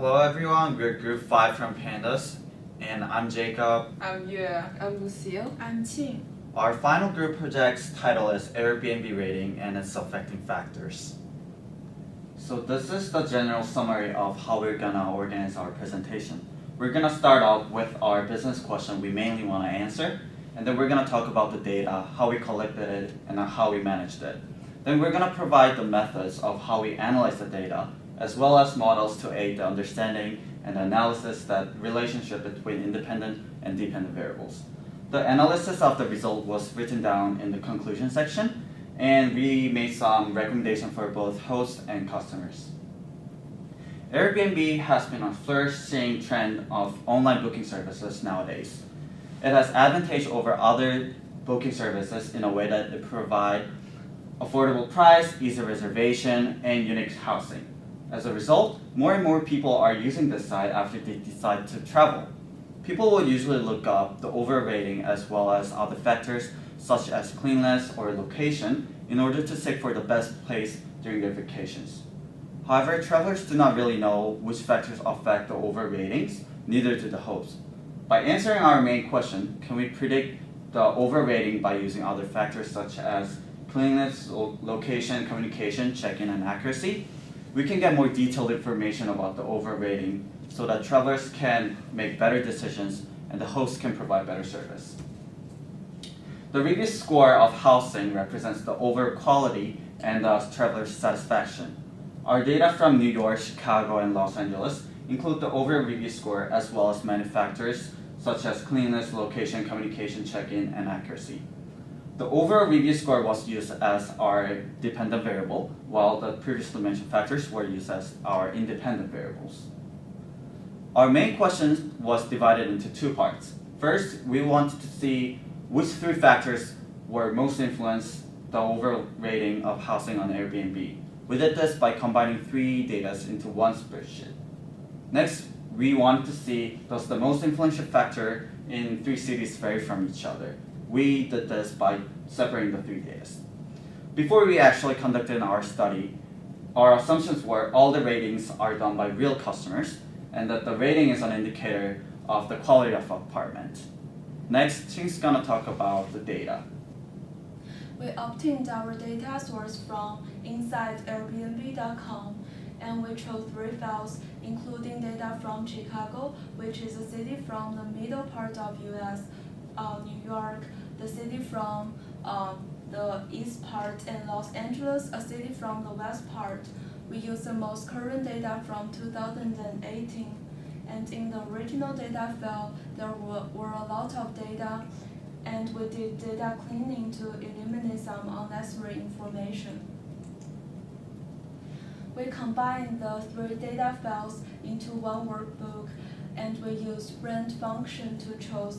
Hello everyone, we're Group 5 from Pandas, and I'm Jacob. I'm Yue. I'm Lucille. I'm Qing. Our final group project's title is Airbnb Rating and its Affecting Factors. So this is the general summary of how we're gonna organize our presentation. We're gonna start off with our business question we mainly wanna answer, and then we're gonna talk about the data, how we collected it, and how we managed it. Then we're gonna provide the methods of how we analyze the data, as well as models to aid the understanding and the analysis that relationship between independent and dependent variables. The analysis of the result was written down in the conclusion section, and we made some recommendation for both hosts and customers. Airbnb has been a flourishing trend of online booking services nowadays. It has advantage over other booking services in a way that it provides affordable price, easy reservation, and unique housing. As a result, more and more people are using this site after they decide to travel. People will usually look up the overall rating as well as other factors such as cleanliness or location in order to seek for the best place during their vacations. However, travelers do not really know which factors affect the overall ratings, neither do the hosts. By answering our main question, can we predict the overall rating by using other factors such as cleanliness, location, communication, check-in, and accuracy? We can get more detailed information about the overall rating so that travelers can make better decisions and the host can provide better service. The review score of housing represents the overall quality and the traveler's satisfaction. Our data from New York, Chicago, and Los Angeles include the overall review score as well as many factors such as cleanliness, location, communication, check-in, and accuracy. The overall review score was used as our dependent variable, while the previously mentioned factors were used as our independent variables. Our main question was divided into two parts. First, we wanted to see which three factors were most influenced the overall rating of housing on Airbnb. We did this by combining three data into one spreadsheet. Next, we wanted to see does the most influential factor in three cities vary from each other. We did this by separating the three data. Before we actually conducted our study, our assumptions were all the ratings are done by real customers and that the rating is an indicator of the quality of apartment. Next, Qing's gonna talk about the data. We obtained our data source from InsideAirbnb.com, and we chose 3 files, including data from Chicago, which is a city from the middle part of US, New York, the city from the east part, and Los Angeles, a city from the west part. We used the most current data from 2018, and in the original data file, there were a lot of data, and we did data cleaning to eliminate some unnecessary information. We combined the 3 data files into one workbook, and we used rand function to choose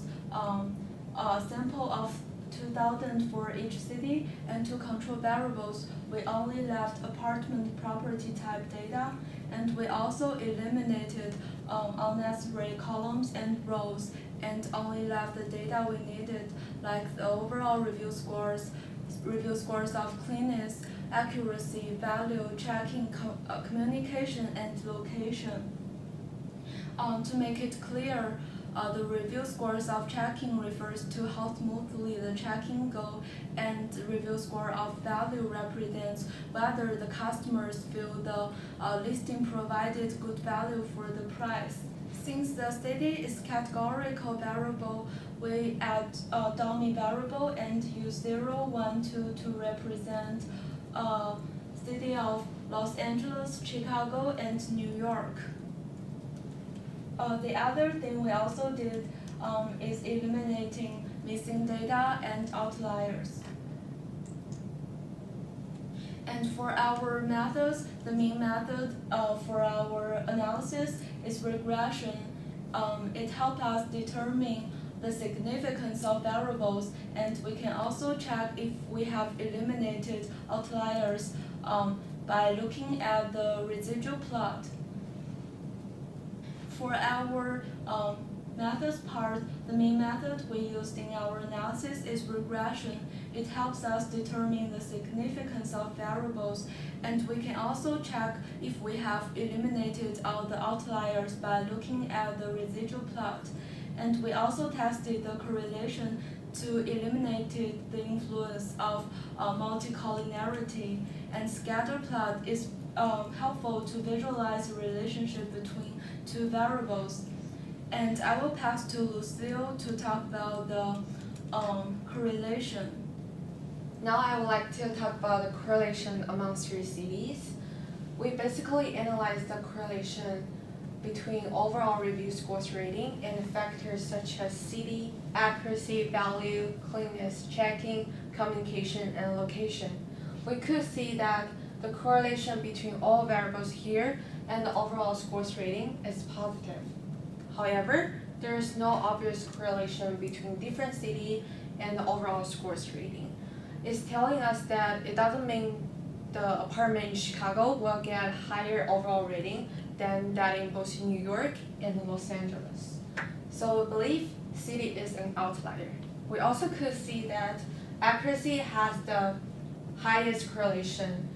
a sample of 2,000 for each city, and to control variables, we only left apartment property type data, and we also eliminated unnecessary columns and rows, and only left the data we needed, like the overall review scores of cleanness, accuracy, value, checking, communication, and location. To make it clear, the review scores of checking refers to how smoothly the checking go, and the review score of value represents whether the customers feel the listing provided good value for the price. Since the city is categorical variable, we add a dummy variable and use 0, 1, 2 to represent city of Los Angeles, Chicago, and New York. The other thing we also did is eliminating missing data and outliers. And for our methods, the main method for our analysis is regression. It helps us determine the significance of variables, and we can also check if we have eliminated outliers by looking at the residual plot. For our methods part, the main method we used in our analysis is regression. It helps us determine the significance of variables, and we can also check if we have eliminated all the outliers by looking at the residual plot. And we also tested the correlation to eliminate the influence of multicollinearity, and scatter plot is helpful to visualize the relationship between two variables. And I will pass to Lucille to talk about the correlation. Now I would like to talk about the correlation among three cities. We basically analyzed the correlation between overall review scores rating and factors such as city, accuracy, value, cleanness, checking, communication, and location. We could see that the correlation between all variables here and the overall scores rating is positive. However, there is no obvious correlation between different city and the overall scores rating. It's telling us that it doesn't mean the apartment in Chicago will get higher overall rating than that in both New York and Los Angeles. So we believe city is an outlier. We also could see that accuracy has the highest correlation,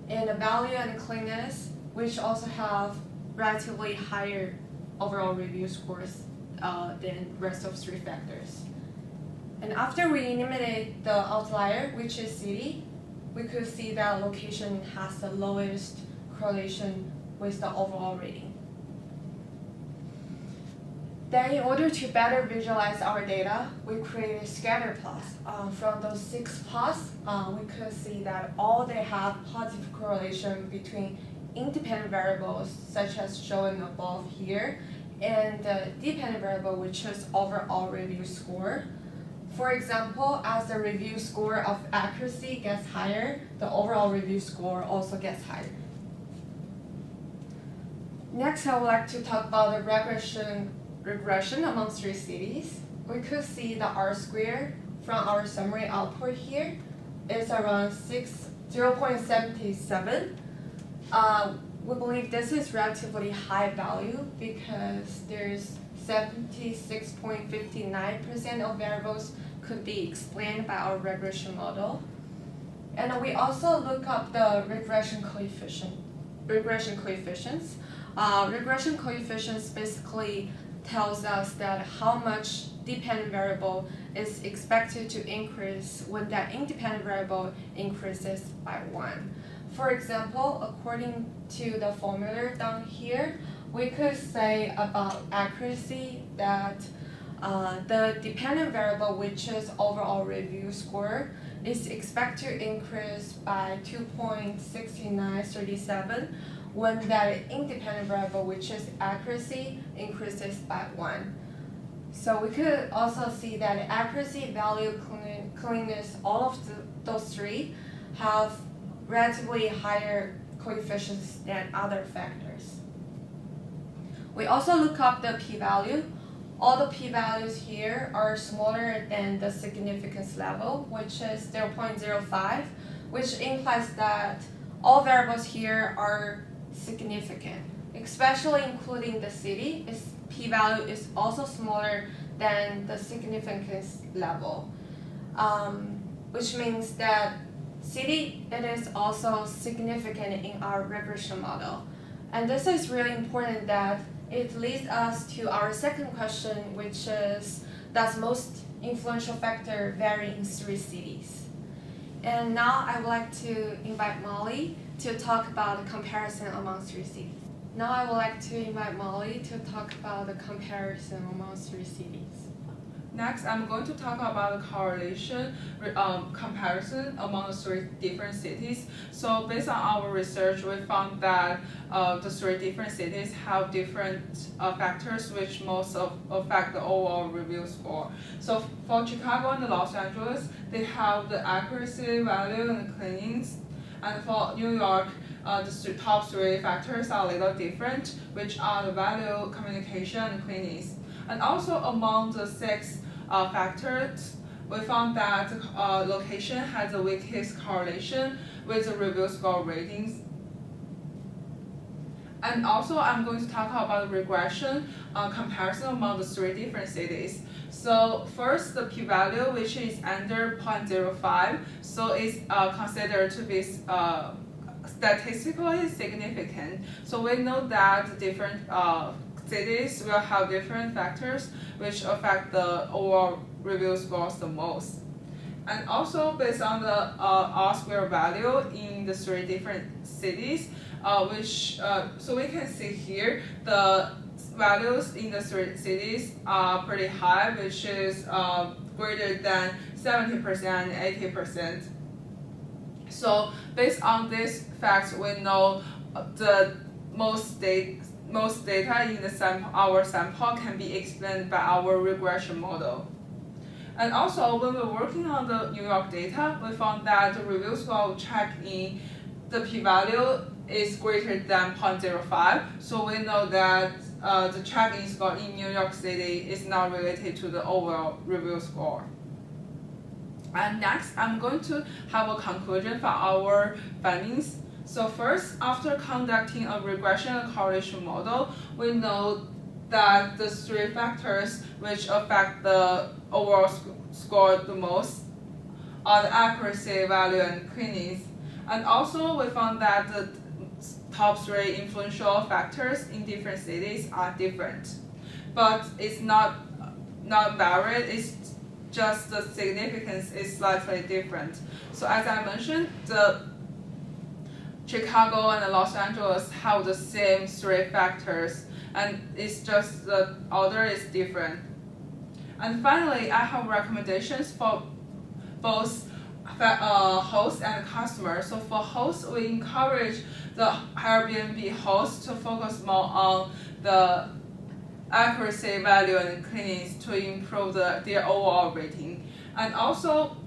and the value and cleanliness, which also have relatively higher overall review scores than rest of three factors. And after we eliminate the outlier, which is city, we could see that location has the lowest correlation with the overall rating. Then in order to better visualize our data, we created scatter plots. From those 6 plots, we could see that all they have positive correlation between independent variables, such as shown above here, and the dependent variable, which is overall review score. For example, as the review score of accuracy gets higher, the overall review score also gets higher. Next, I would like to talk about the regression among three cities. We could see the R-square from our summary output here is around 0.77. We believe this is relatively high value because there's 76.59% of variables could be explained by our regression model. And we also look up the regression coefficients. Regression coefficients basically tells us that how much dependent variable is expected to increase when that independent variable increases by 1. For example, according to the formula down here, we could say about accuracy that the dependent variable, which is overall review score, is expected to increase by 2.6937 when that independent variable, which is accuracy, increases by 1. So we could also see that accuracy, value, cleanliness, all of those three have relatively higher coefficients than other factors. We also look up the p-value. All the p-values here are smaller than the significance level, which is 0.05, which implies that all variables here are significant, especially including the city. Its p-value is also smaller than the significance level, which means that city, it is also significant in our regression model. And this is really important that it leads us to our second question, which is, does most influential factor vary in three cities? And now I would like to invite Molly to talk about the comparison among three cities. Now I would like to invite Molly to talk about the comparison among three cities. Next, I'm going to talk about the correlation comparison among the three different cities. So based on our research, we found that the three different cities have different factors which most affect the overall review score. So for Chicago and Los Angeles, they have the accuracy, value, and cleanliness. And for New York, the top three factors are a little different, which are the value, communication, and cleanliness. And also among the 6 factors, we found that location has the weakest correlation with the review score ratings. And also, I'm going to talk about the regression comparison among the 3 different cities. So first, the p-value, which is under 0.05, so it's considered to be statistically significant. So we know that different cities will have different factors which affect the overall review scores the most. And also based on the R-square value in the 3 different cities, so we can see here the values in the 3 cities are pretty high, which is greater than 70% and 80%. So based on these facts, we know the most data in our sample can be explained by our regression model. And also, when we're working on the New York data, we found that the review score checked in the p-value is greater than 0.05. So we know that the check-in score in New York City is not related to the overall review score. And next, I'm going to have a conclusion for our findings. So first, after conducting a regression and correlation model, we know that the 3 factors which affect the overall score the most are the accuracy, value, and cleanliness. And also, we found that the top 3 influential factors in different cities are different. But it's not varied, it's just the significance is slightly different. So as I mentioned, the Chicago and Los Angeles have the same 3 factors, and it's just the order is different. And finally, I have recommendations for both hosts and customers. So for hosts, we encourage the Airbnb hosts to focus more on the accuracy, value, and cleanliness to improve their overall rating. And also,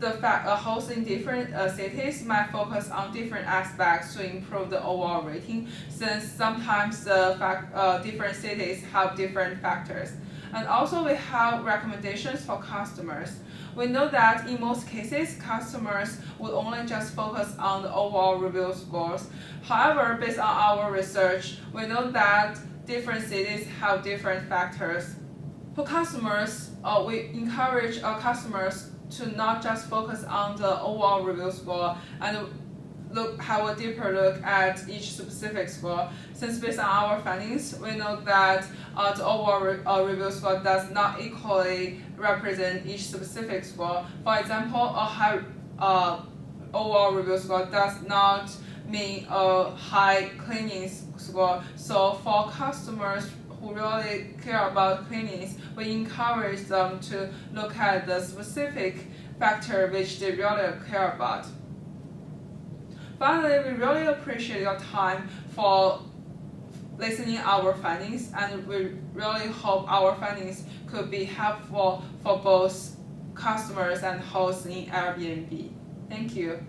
the hosts in different cities might focus on different aspects to improve the overall rating, since sometimes the different cities have different factors. And also, we have recommendations for customers. We know that in most cases, customers would only just focus on the overall review scores. However, based on our research, we know that different cities have different factors. For customers, we encourage our customers to not just focus on the overall review score and have a deeper look at each specific score. Since based on our findings, we know that the overall review score does not equally represent each specific score. For example, a high overall review score does not mean a high cleanliness score. So for customers who really care about cleanliness, we encourage them to look at the specific factor which they really care about. Finally, we really appreciate your time for listening our findings, and we really hope our findings could be helpful for both customers and hosts in Airbnb. Thank you.